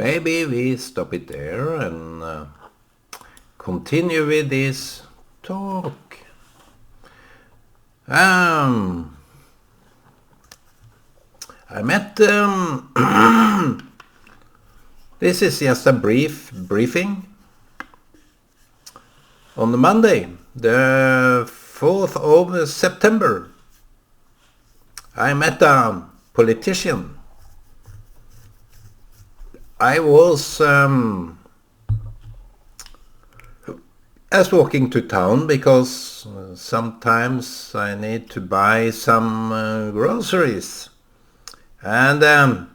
maybe we stop it there and continue with this talk. I met this is just a briefing. On the Monday, the 4th of September, I met a politician. I was walking to town because sometimes I need to buy some groceries, and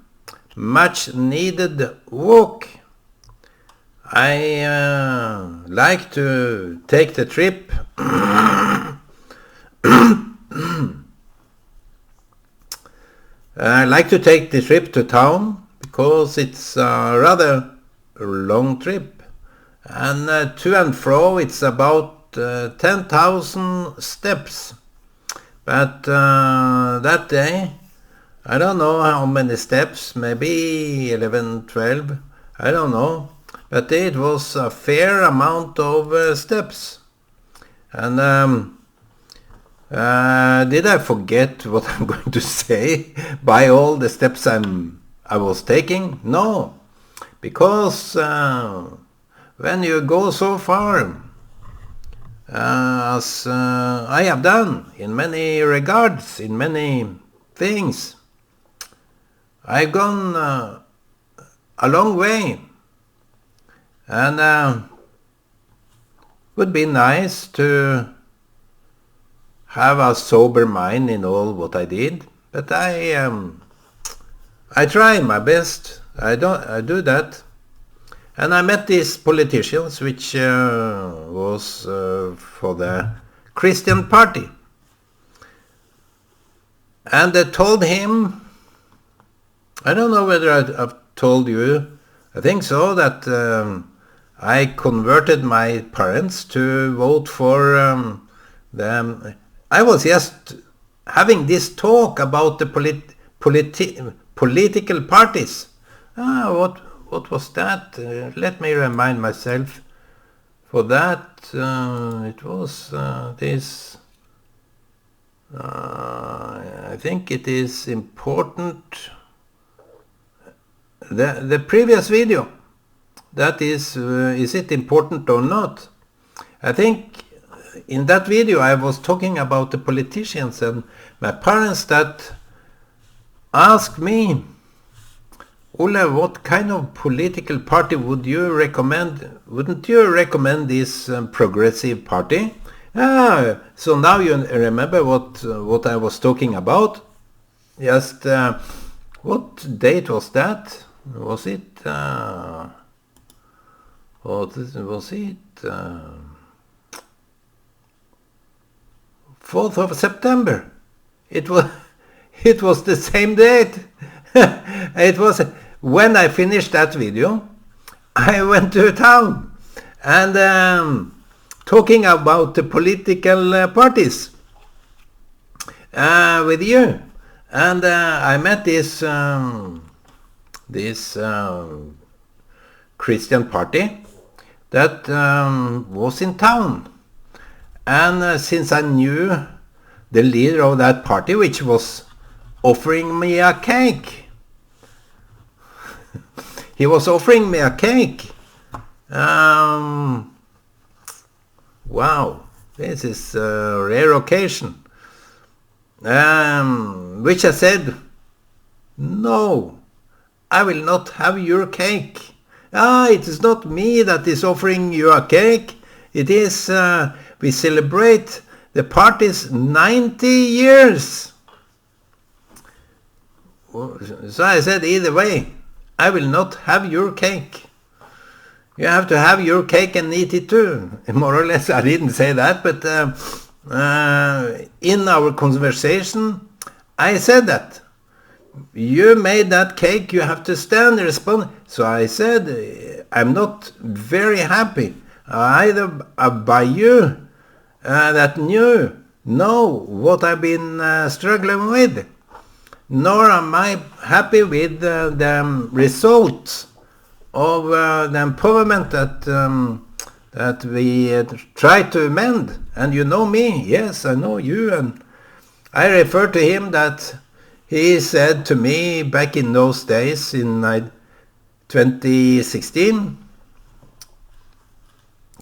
much needed walk. I like to take the trip I like to take the trip to town because it's a rather long trip, and to and fro it's about 10,000 steps. But that day, I don't know how many steps, maybe 11, 12, I don't know. But it was a fair amount of steps. And did I forget what I'm going to say by all the steps I was taking? No, because when you go so far, as I have done in many regards, in many things, I've gone a long way, and would be nice to have a sober mind in all what I did, but I try my best. I do that, and I met these politicians, which was for the Christian Party, and they told him, I don't know whether I've told you, I think so, that I converted my parents to vote for them. I was just having this talk about the political parties. What was that? Let me remind myself. For that, it was this. I think it is important. The previous video. That is it important or not? I think in that video I was talking about the politicians and my parents that asked me, Ole, what kind of political party would you recommend? Wouldn't you recommend this progressive party? So now you remember what I was talking about? Just what date was that? Was it? Was it 4th of September? It was the same date. It was when I finished that video. I went to town and talking about the political parties with you, and I met this Christian party that was in town, and since I knew the leader of that party, which was offering me a cake, he was offering me a cake. Wow, this is a rare occasion. Which I said, no, I will not have your cake. It is not me that is offering you a cake. It is, we celebrate the party's 90 years. So I said, either way, I will not have your cake. You have to have your cake and eat it too. More or less, I didn't say that, but in our conversation, I said that. You made that cake, you have to stand and respond. So I said, I'm not very happy either by you that know what I've been struggling with, nor am I happy with the results the empowerment that we try to amend. And you know me, yes, I know you, and I refer to him that he said to me back in those days in 2016,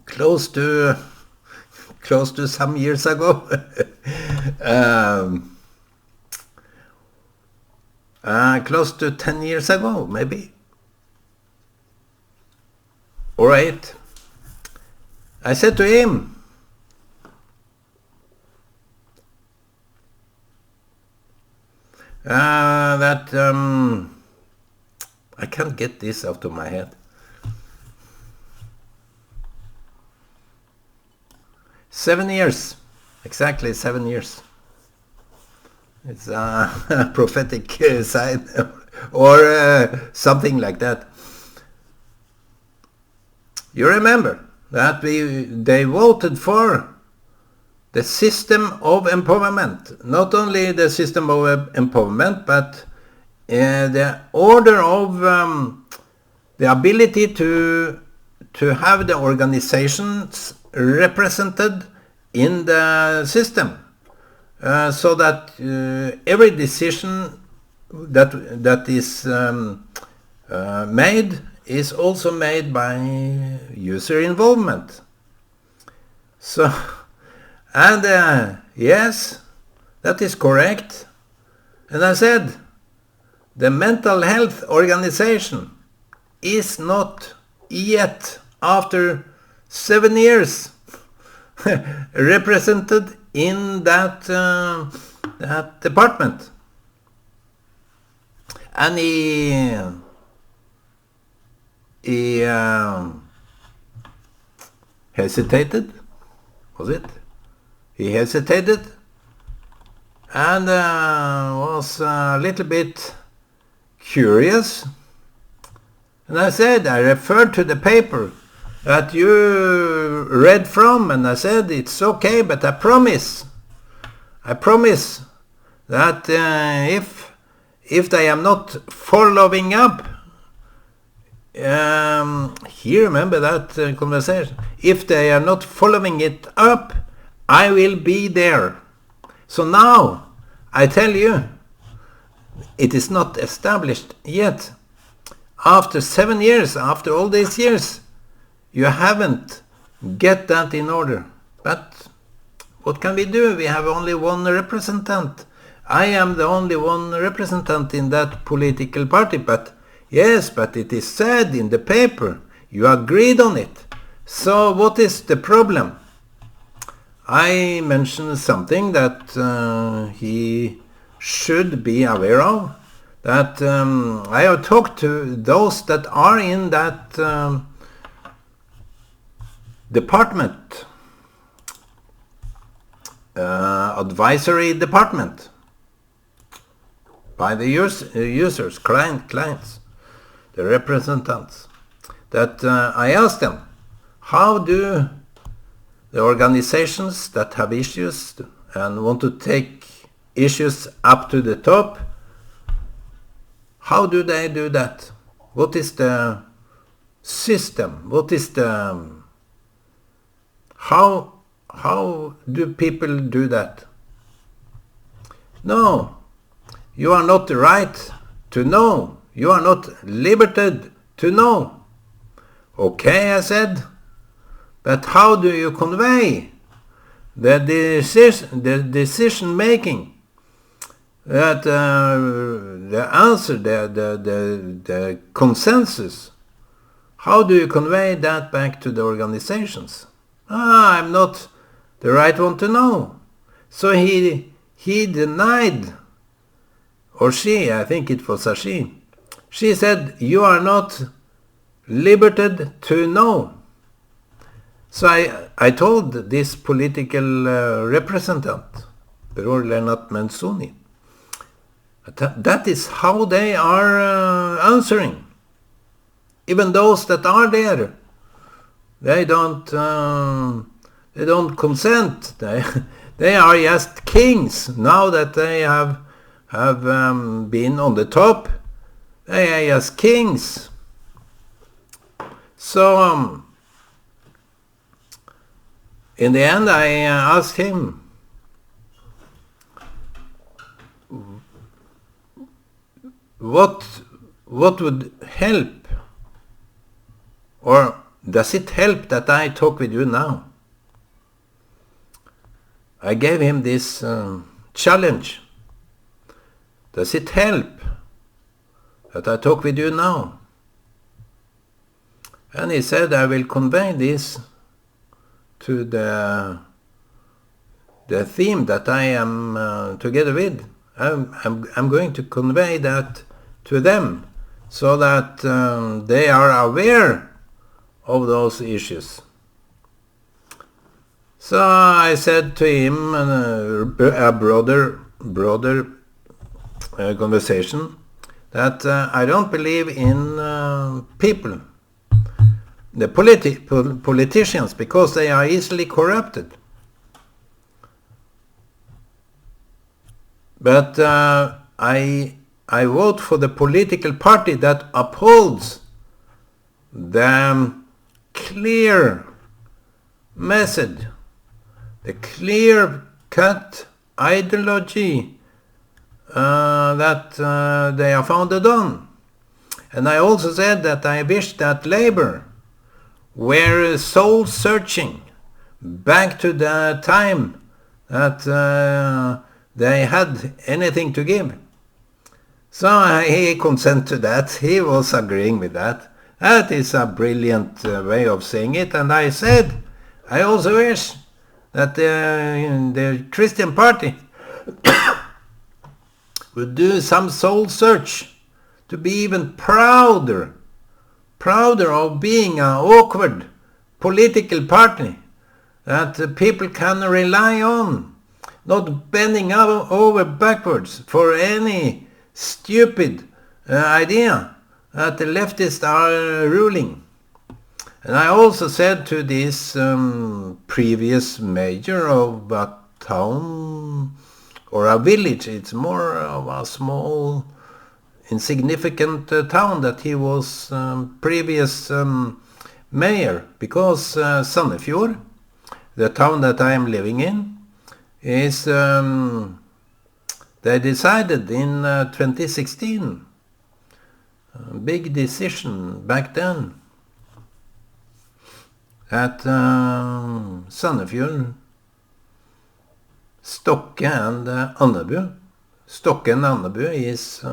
close to some years ago, close to 10 years ago, maybe. All right. I said to him, that I can't get this out of my head. 7 years, exactly 7 years. It's a prophetic sign or something like that. You remember that they voted for the system of empowerment, not only the system of empowerment, but the order of the ability to have the organizations represented in the system, so that every decision that is made is also made by user involvement. So, and yes, that is correct. And I said, the mental health organization is not yet, after 7 years, represented in that department. And he hesitated, was it? He hesitated and was a little bit curious. And I said, I referred to the paper that you read from, and I said, it's okay, but I promise that if they am not following up, here, remember that conversation, if they are not following it up, I will be there. So now, I tell you, it is not established yet. After 7 years, after all these years, you haven't get that in order. But what can we do? We have only one representative. I am the only one representative in that political party, but yes, but it is said in the paper, you agreed on it. So what is the problem? I mentioned something that he should be aware of, that I have talked to those that are in that department, advisory department, by the users, clients, the representatives, that I asked them, how do the organizations that have issues and want to take issues up to the top, how do they do that? What is the system? What is the... How do people do that? No, you are not the right to know. You are not liberated to know. Okay, I said, but how do you convey the decision making? That the answer, the consensus, how do you convey that back to the organizations? I'm not the right one to know. So he denied, or she, I think it was a she. She said, you are not liberated to know. So I told this political representative, Bror Lennart Menzoni, that is how they are answering. Even those that are there, they don't consent. They are just kings now that they have been on the top. They are just kings. So in the end, I asked him, what would help, or does it help that I talk with you now? I gave him this challenge. Does it help that I talk with you now? And he said, I will convey this to the theme that I am together with. I'm going to convey that to them so that they are aware of those issues. So I said to him, a broader conversation, that I don't believe in people, the politicians, because they are easily corrupted. But I vote for the political party that upholds the clear message, the clear-cut ideology that they are founded on. And I also said that I wish that Labour were soul-searching back to the time that they had anything to give. So he consented to that. He was agreeing with that. That is a brilliant way of saying it. And I said, I also wish that the Christian party would do some soul search to be even prouder of being an awkward political party that people can rely on, not bending over backwards for any stupid idea that the leftists are ruling. And I also said to this previous mayor of a town or a village, it's more of a small insignificant town, that he was previous mayor, because Sandefjord, the town that I am living in, is they decided in 2016, a big decision back then, that Sandefjord, Stokke and Andebu. Stokke and Andebu is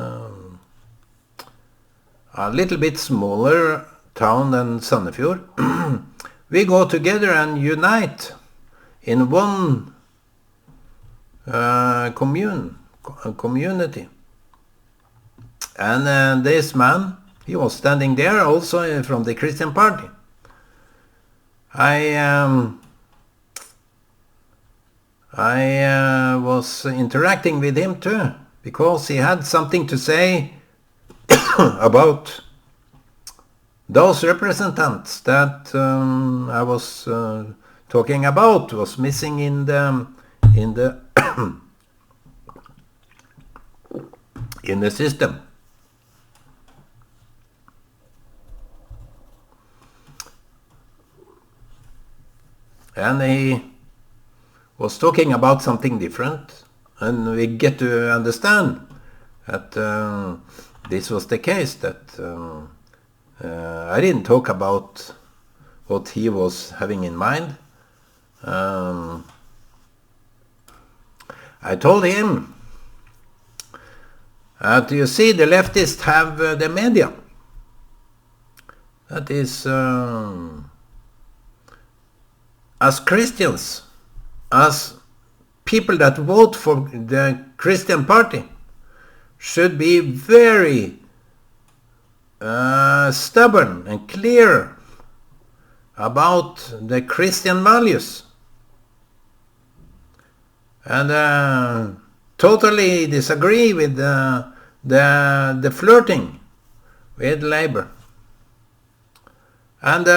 a little bit smaller town than Sandefjord. We go together and unite in one community. And this man, he was standing there also from the Christian party. I was interacting with him too, because he had something to say about those representatives that I was talking about was missing in the in the system. And he was talking about something different, and we get to understand that this was the case, that I didn't talk about what he was having in mind. I told him that, you see, the leftists have the media. That is, as Christians, as people that vote for the Christian party, should be very stubborn and clear about the Christian values, and totally disagree with the flirting with Labour. And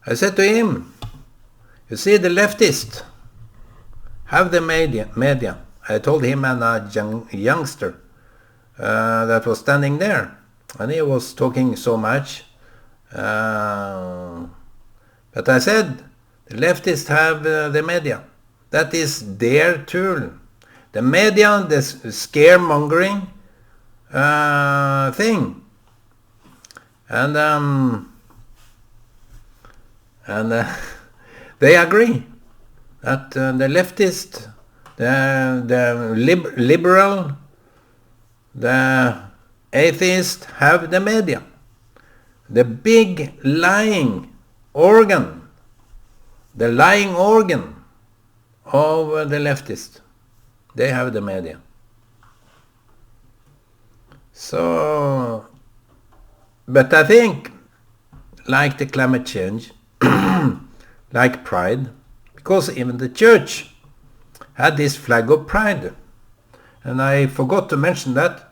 I said to him, you see, the leftists have the media. I told him and a youngster that was standing there. and he was talking so much. But I said, the leftists have the media. That is their tool. The media, the scaremongering thing. And they agree that the leftist, the liberal, the atheist have the media. The big lying organ, the lying organ of the leftist, they have the media. So, but I think, like the climate change, like pride, because even the church had this flag of pride, and I forgot to mention that.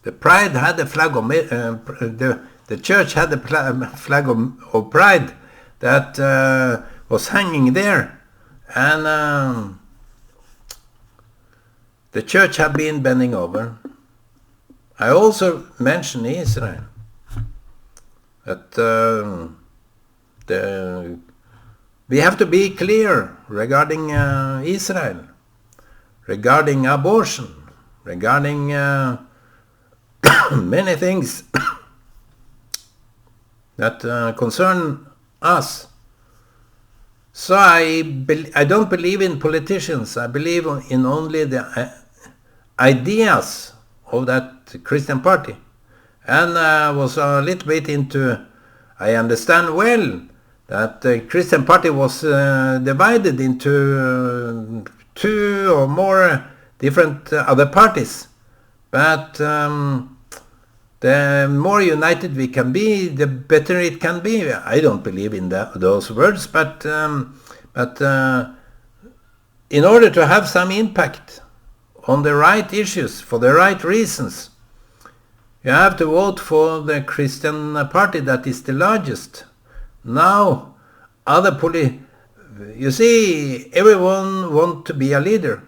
The pride had a flag of the church had a flag of pride that was hanging there, and the church had been bending over. I also mentioned Israel, that we have to be clear regarding Israel, regarding abortion, regarding many things that concern us. So I don't believe in politicians. I believe in only the ideas of that Christian party. And I was a little bit into, I understand well that the Christian party was divided into two or more different other parties. But the more united we can be, the better it can be. I don't believe in those words, but in order to have some impact on the right issues, for the right reasons, you have to vote for the Christian party that is the largest. Now, you see, everyone wants to be a leader,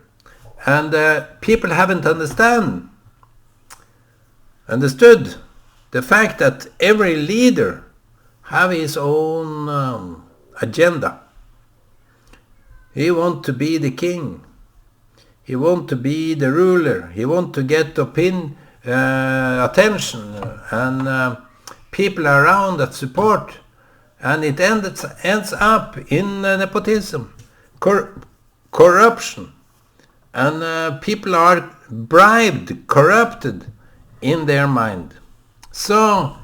and people haven't understood the fact that every leader have his own agenda. He wants to be the king. He wants to be the ruler. He wants to get attention and people around that support. And it ends up in nepotism, corruption. And people are bribed, corrupted in their mind. So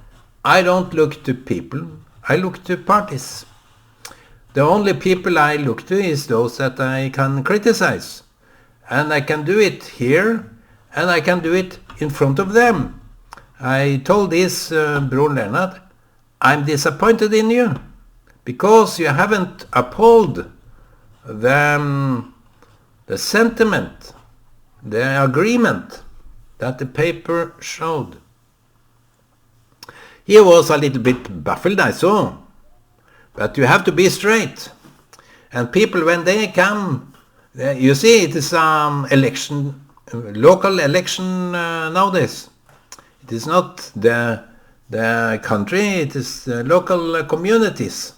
I don't look to people, I look to parties. The only people I look to is those that I can criticize. And I can do it here, and I can do it in front of them. I told this Bror Leonard, I'm disappointed in you, because you haven't upheld the sentiment, the agreement that the paper showed. He was a little bit baffled, I saw. But you have to be straight. And people, when they come, you see it is election, local election nowadays. It is not the country, it is the local communities.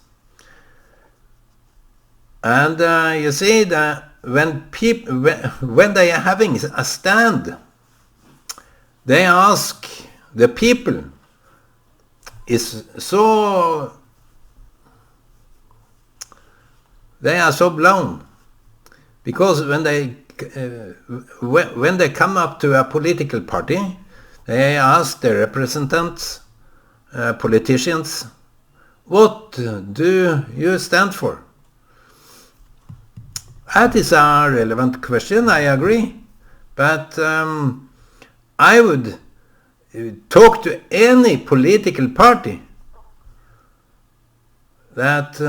And you see that when they are having a stand, they ask the people, they are so blown, because when they come up to a political party, they ask their representatives, politicians, what do you stand for? That is a relevant question, I agree, but I would talk to any political party that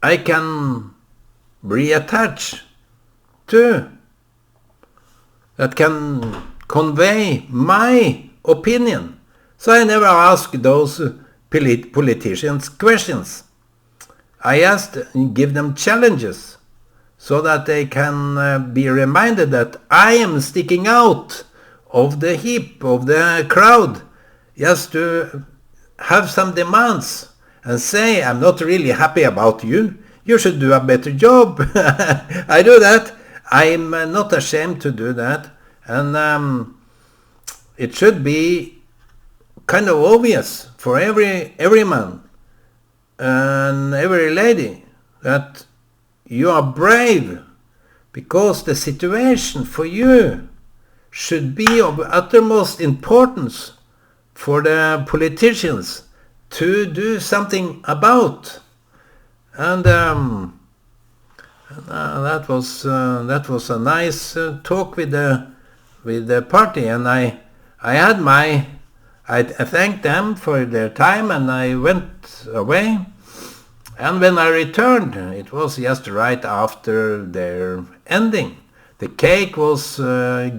I can reattach to, that can convey my opinion. So I never ask those politicians questions. I give them challenges. so that they can be reminded that I am sticking out of the heap, of the crowd, just to have some demands and say, I'm not really happy about you. You should do a better job. I do that. I'm not ashamed to do that. And it should be kind of obvious for every man and every lady that you are brave, because the situation for you should be of uttermost importance for the politicians to do something about. And that was a nice talk with the party, and I thanked them for their time, and I went away. And when I returned, it was just right after their ending. The cake was, I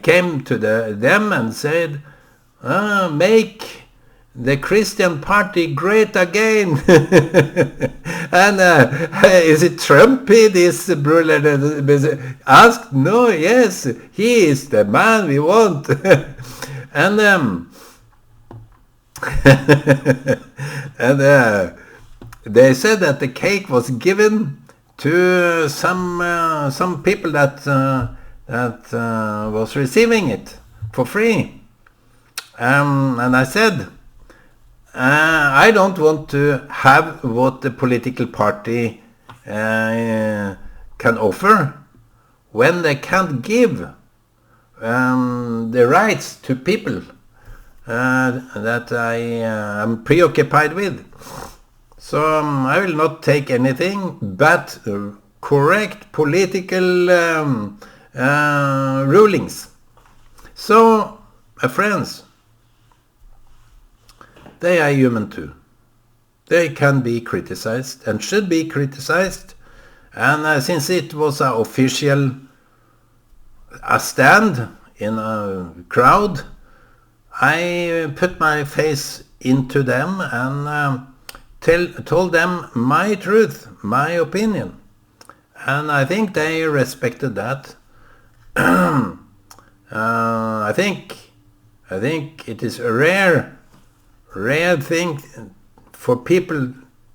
came to them and said, make the Christian party great again. And is it Trumpy, this Bruller asked? No, yes, he is the man we want. And and they said that the cake was given to some people that was receiving it for free. And I said, I don't want to have what the political party can offer when they can't give the rights to people that I am preoccupied with. So I will not take anything but correct political rulings. So, my friends, they are human too. They can be criticized and should be criticized. And since it was an official stand in a crowd, I put my face into them and told them my truth, my opinion. And I think they respected that. I think it is a rare thing for people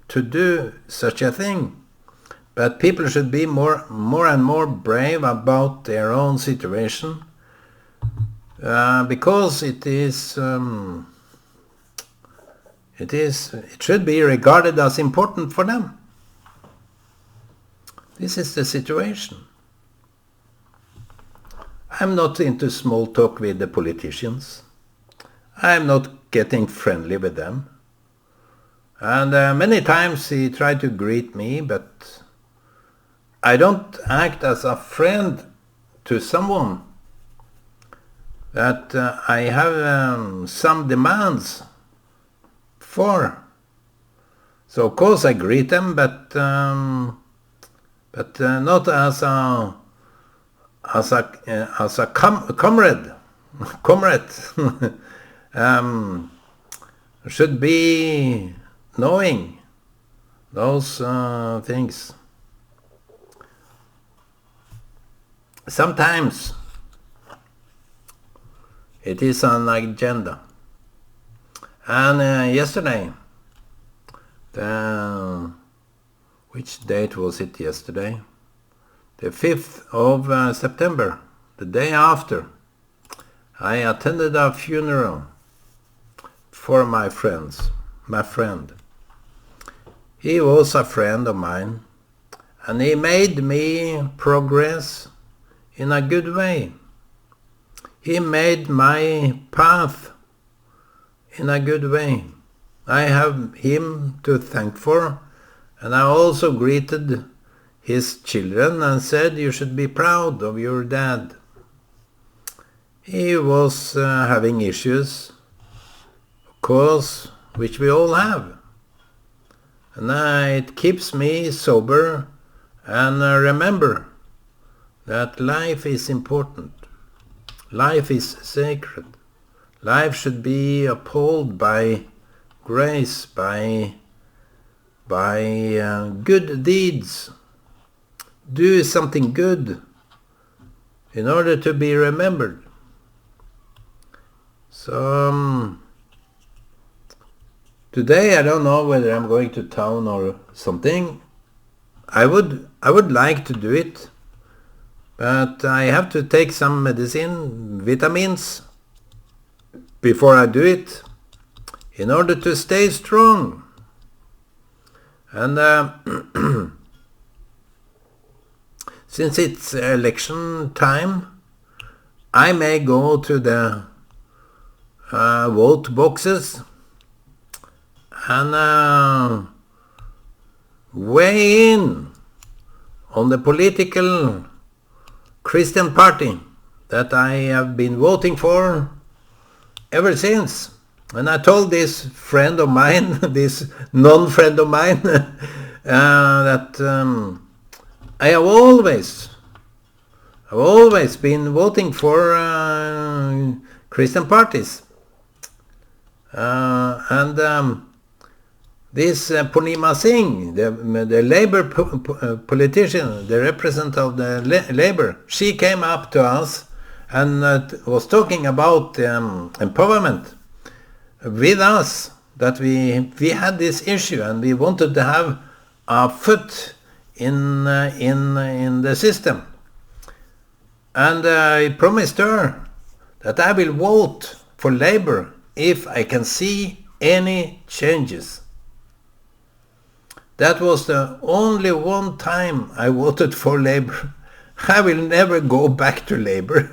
to do such a thing. But people should be more and more brave about their own situation, because it should be regarded as important for them. This is the situation. I'm not into small talk with the politicians. I'm not getting friendly with them. And many times he tried to greet me, but I don't act as a friend to someone that I have some demands for. So of course I greet them, but not as a comrade. Should be knowing those things. Sometimes it is an agenda. And yesterday, which date was it yesterday? The 5th of September, the day after, I attended a funeral for my friend. He was a friend of mine, and he made me progress in a good way. He made my path in a good way. I have him to thank for, and I also greeted his children and said, you should be proud of your dad. He was having issues, of course, which we all have. And it keeps me sober and remember that life is important. Life is sacred. Life should be upheld by grace, by good deeds. do something good in order to be remembered. So today I don't know whether I'm going to town or something. I would like to do it, but I have to take some medicine, vitamins, before I do it, in order to stay strong. And since it's election time, I may go to the vote boxes and weigh in on the political Christian party that I have been voting for ever since. And I told this friend of mine, this non-friend of mine, that I have always been voting for Christian parties. This Purnima Singh, the Labour politician, the representative of the Labour, she came up to us and was talking about empowerment with us, that we had this issue and we wanted to have a foot in the system. And I promised her that I will vote for Labour if I can see any changes. That was the only one time I voted for Labour. I will never go back to Labour.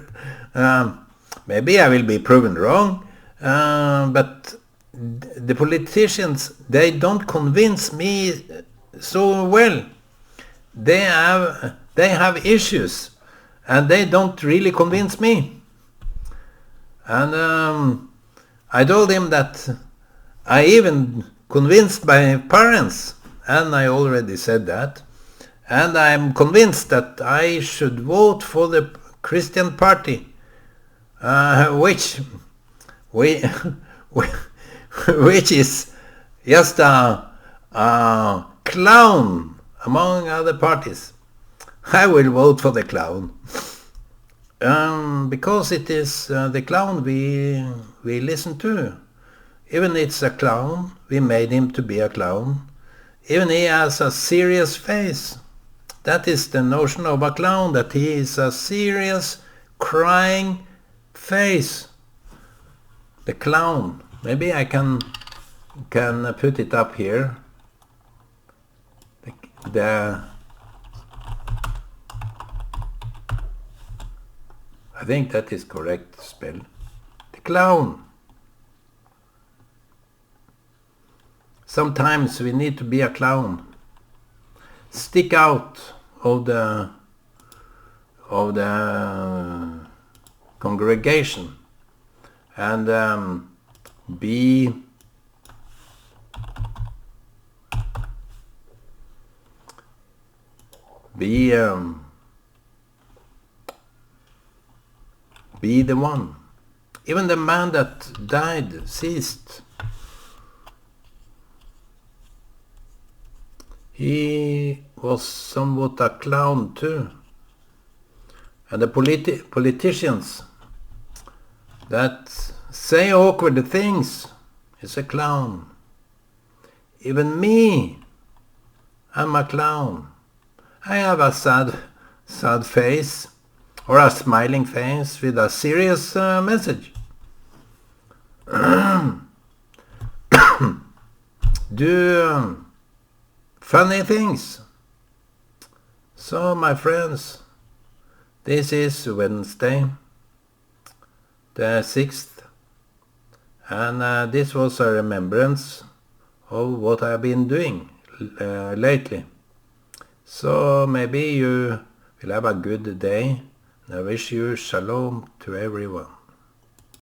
Maybe I will be proven wrong, but the politicians, they don't convince me so well. They have issues, and they don't really convince me. And I told him that I even convinced my parents, and I already said that, and I'm convinced that I should vote for the Christian party, which is just a clown among other parties. I will vote for the clown, because it is the clown we listen to. Even it's a clown, we made him to be a clown. Even he has a serious face. That is the notion of a clown, that he is a serious, crying face. The clown. Maybe I can put it up here. I think that is correct spell. The clown. Sometimes we need to be a clown. Stick out of the congregation and be the one. Even the man that died, ceased, he was somewhat a clown too. And the politicians that say awkward things is a clown. Even me, I'm a clown. I have a sad face, or a smiling face with a serious message. Do funny things. So, my friends, this is Wednesday, the 6th, and this was a remembrance of what I've been doing lately. So maybe you will have a good day, and I wish you shalom to everyone.